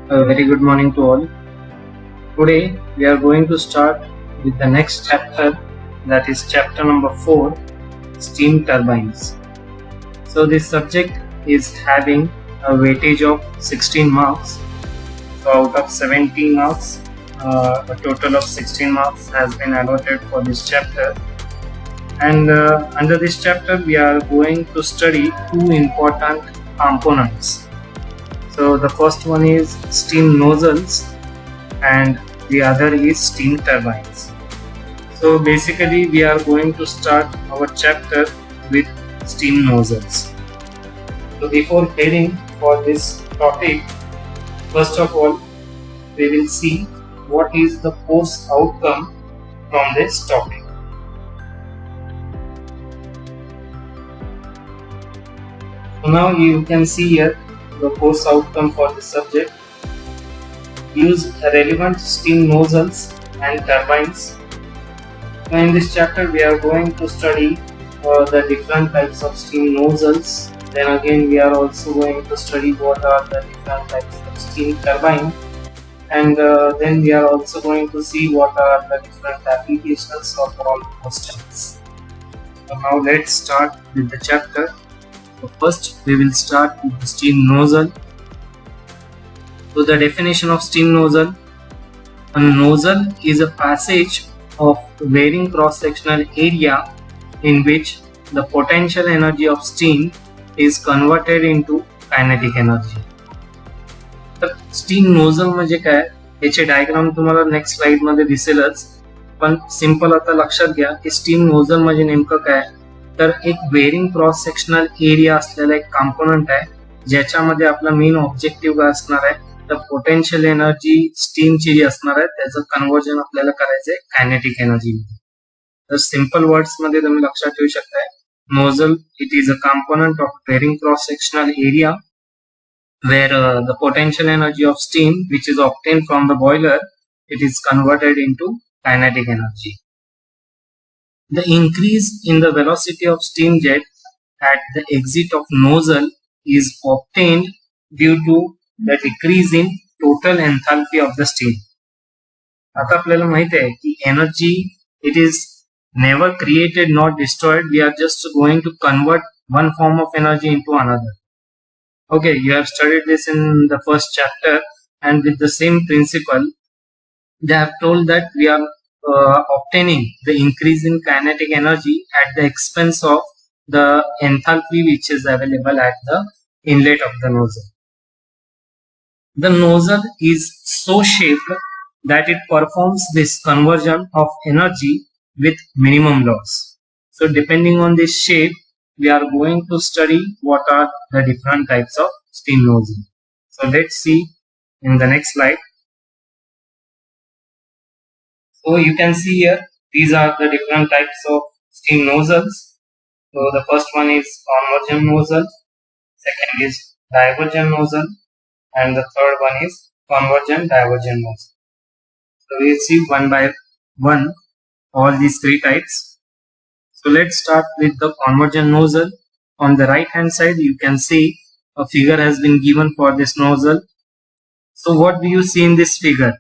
A very good morning to all. Today we are going to start with the next chapter, that is chapter number 4, steam turbines. So this subject is having a weightage of 16 marks. So out of 17 marks, a total of 16 marks has been allotted for this chapter. And under this chapter we are going to study two important components. So the first one is steam nozzles and the other is steam turbines. So basically we are going to start our chapter with steam nozzles. So before heading for this topic, first of all we will see what is the course outcome from this topic. So now you can see here the course outcome for this subject. Use relevant steam nozzles and turbines. So in this chapter we are going to study the different types of steam nozzles. Then again we are also going to study what are the different types of steam turbine, and then we are also going to see what are the different applications of all questions. So now let's start with the chapter. So first we will start with the steam nozzle. So the definition of steam nozzle: a nozzle is a passage of varying cross-sectional area in which the potential energy of steam is converted into kinetic energy. तर steam nozzle म्हणजे काय याचे diagram तुम्हाला next slide मध्ये दिसेलच, पण simple आता लक्षात घ्या की स्टीम नोझल म्हणजे नेमकं काय. तर एक वेरिंग क्रॉस सेक्शनल एरिया असलेला एक कॉम्पोनंट आहे ज्याच्यामध्ये आपला मेन ऑब्जेक्टिव्ह काय असणार आहे, तर पोटेन्शियल एनर्जी स्टीमची जी असणार आहे त्याचं कन्व्हर्जन आपल्याला करायचंय कायनेटिक एनर्जी मध्ये. तर सिंपल वर्ड्स मध्ये तुम्ही लक्षात ठेवू शकताय, nozzle it is a component of varying cross sectional area where the potential energy of steam which is obtained from the boiler, it is converted into kinetic energy. The increase in the velocity of steam jet at the exit of nozzle is obtained due to the decrease in total enthalpy of the steam. आता आपल्याला माहित आहे की energy it is never created nor destroyed. We are just going to convert one form of energy into another. Okay, you have studied this in the first chapter, and with the same principle they have told that we are obtaining the increase in kinetic energy at the expense of the enthalpy which is available at the inlet of the nozzle. The nozzle is so shaped that it performs this conversion of energy with minimum loss. So depending on this shape, we are going to study what are the different types of steam nozzle. So let's see in the next slide. So you can see here these are the different types of steam nozzles. So the first one is convergent nozzle, second is divergent nozzle, and the third one is convergent divergent nozzle. So we will see one by one all these three types. So let's start with the convergent nozzle. On the right hand side you can see a figure has been given for this nozzle. So what do you see in this figure?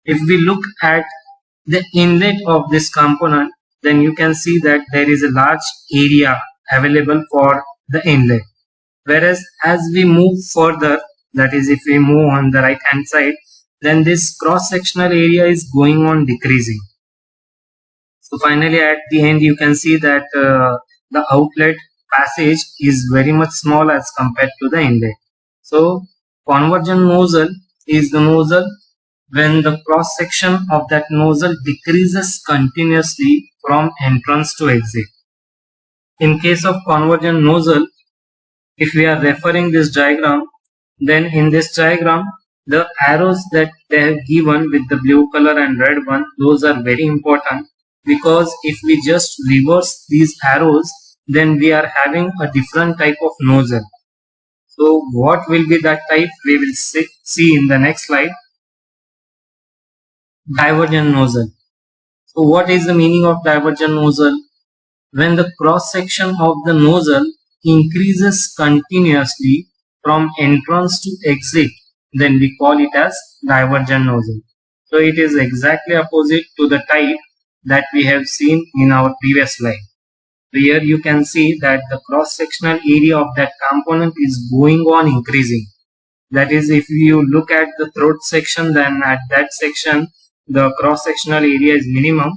If we look at the inlet of this component, then you can see that there is a large area available for the inlet. Whereas as we move further, that is if we move on the right hand side, then this cross sectional area is going on decreasing. So finally at the end you can see that the outlet passage is very much small as compared to the inlet. So convergent nozzle is the nozzle when the cross section of that nozzle decreases continuously from entrance to exit. In case of convergent nozzle, if we are referring this diagram, then in this diagram the arrows that they have given with the blue color and red one, those are very important, because if we just reverse these arrows then we are having a different type of nozzle. So what will be that type, we will see in the next slide. Divergent nozzle. So what is the meaning of divergent nozzle? When the cross section of the nozzle increases continuously from entrance to exit then we call it as divergent nozzle. So it is exactly opposite to the type that we have seen in our previous slide. So here you can see that the cross-sectional area of that component is going on increasing. That is, if you look at the throat section, then at that section the cross-sectional area is minimum,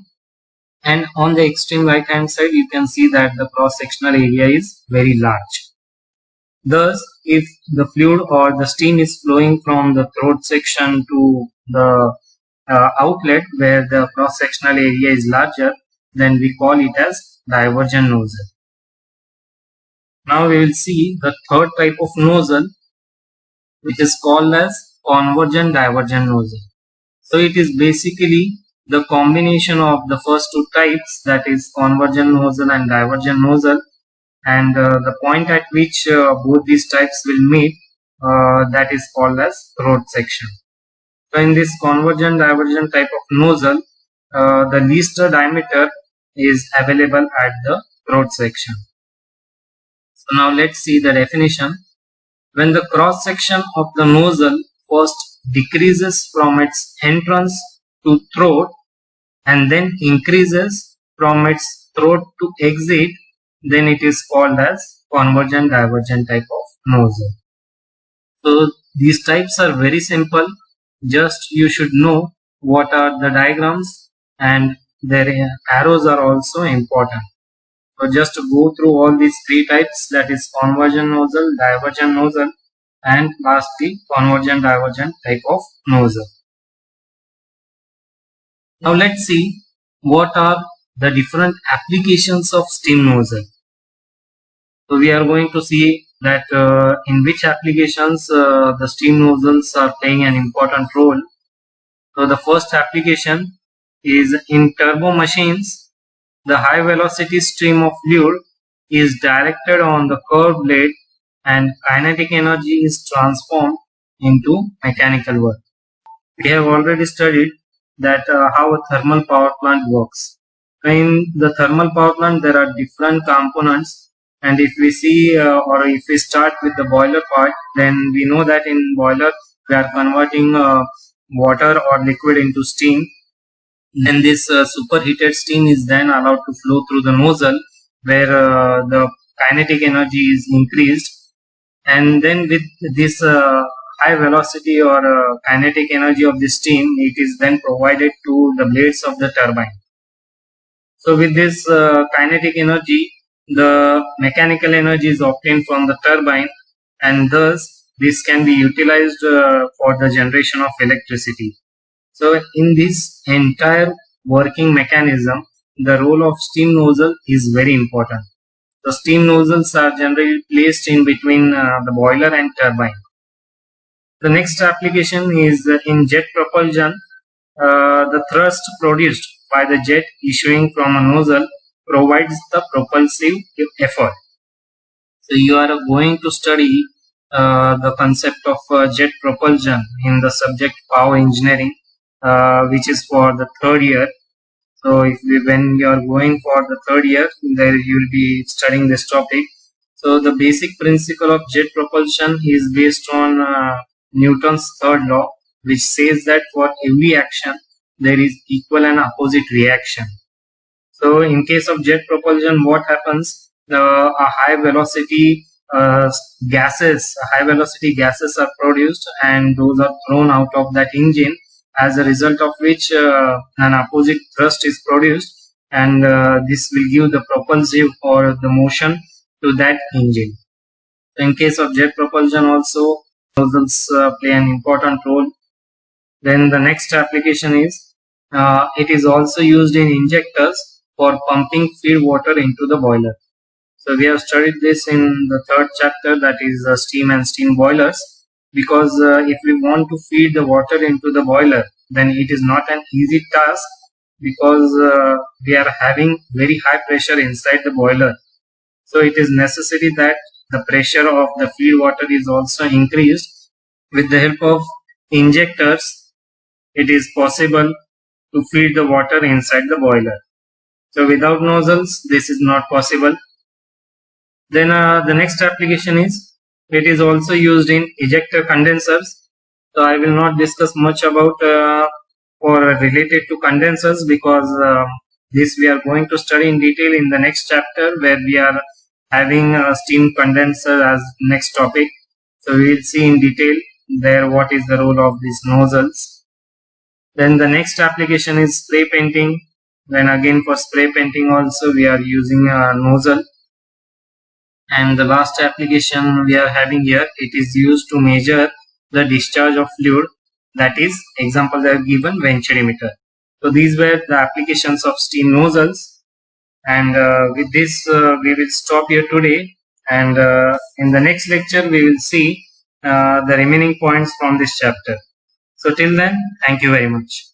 and on the extreme right hand side you can see that the cross-sectional area is very large. Thus, if the fluid or the steam is flowing from the throat section to the outlet where the cross-sectional area is larger, then we call it as divergent nozzle. Now we will see the third type of nozzle, which is called as convergent divergent nozzle. So it is basically the combination of the first two types, that is convergent nozzle and divergent nozzle, and the point at which both these types will meet, that is called as throat section. So in this convergent divergent type of nozzle, the least diameter is available at the throat section. So now let's see the definition. When the cross section of the nozzle first decreases from its entrance to throat and then increases from its throat to exit, then it is called as convergent divergent type of nozzle. So these types are very simple. Just you should know what are the diagrams, and their arrows are also important. So just to go through all these three types, that is convergent nozzle, divergent nozzle, and lastly convergent divergent type of nozzle. Now let's see what are the different applications of steam nozzle. So we are going to see that in which applications the steam nozzles are playing an important role. So the first application is in turbo machines. The high velocity stream of fluid is directed on the curved blade and kinetic energy is transformed into mechanical work. We have already studied that how a thermal power plant works. In the thermal power plant there are different components, and if we see or if we start with the boiler part, then we know that in boiler we are converting water or liquid into steam. Then this superheated steam is then allowed to flow through the nozzle where the kinetic energy is increased, and then with this high velocity or kinetic energy of the steam, it is then provided to the blades of the turbine. So with this kinetic energy, the mechanical energy is obtained from the turbine, and thus this can be utilized for the generation of electricity. So in this entire working mechanism, the role of steam nozzle is very important. The steam nozzles are generally placed in between the boiler and turbine. The next application is in jet propulsion. The thrust produced by the jet issuing from a nozzle provides the propulsive effort. So you are going to study the concept of jet propulsion in the subject power engineering, which is for the third year. So when you are going for the third year, there you will be studying this topic. So the basic principle of jet propulsion is based on Newton's third law, which says that for every action there is equal and opposite reaction. So in case of jet propulsion, what happens? A high velocity gases are produced, and those are thrown out of that engine, as a result of which an opposite thrust is produced, and this will give the propulsive or the motion to that engine. In case of jet propulsion also, nozzles play an important role. Then the next application is it is also used in injectors for pumping feed water into the boiler. So we have studied this in the third chapter, that is steam and steam boilers, because if we want to feed the water into the boiler, then it is not an easy task, because we are having very high pressure inside the boiler. So it is necessary that the pressure of the feed water is also increased. With the help of injectors, it is possible to feed the water inside the boiler. So without nozzles, this is not possible. Then the next application is, it is also used in ejector condensers. So I will not discuss much about or related to condensers, because this we are going to study in detail in the next chapter, where we are having a steam condenser as next topic. So we will see in detail there what is the role of these nozzles. Then the next application is spray painting. Then again for spray painting also we are using a nozzle. And the last application we are having here, it is used to measure the discharge of fluid. That is, example they have given, venturimeter. So these were the applications of steam nozzles. And with this we will stop here today, and in the next lecture we will see the remaining points from this chapter. So till then, thank you very much.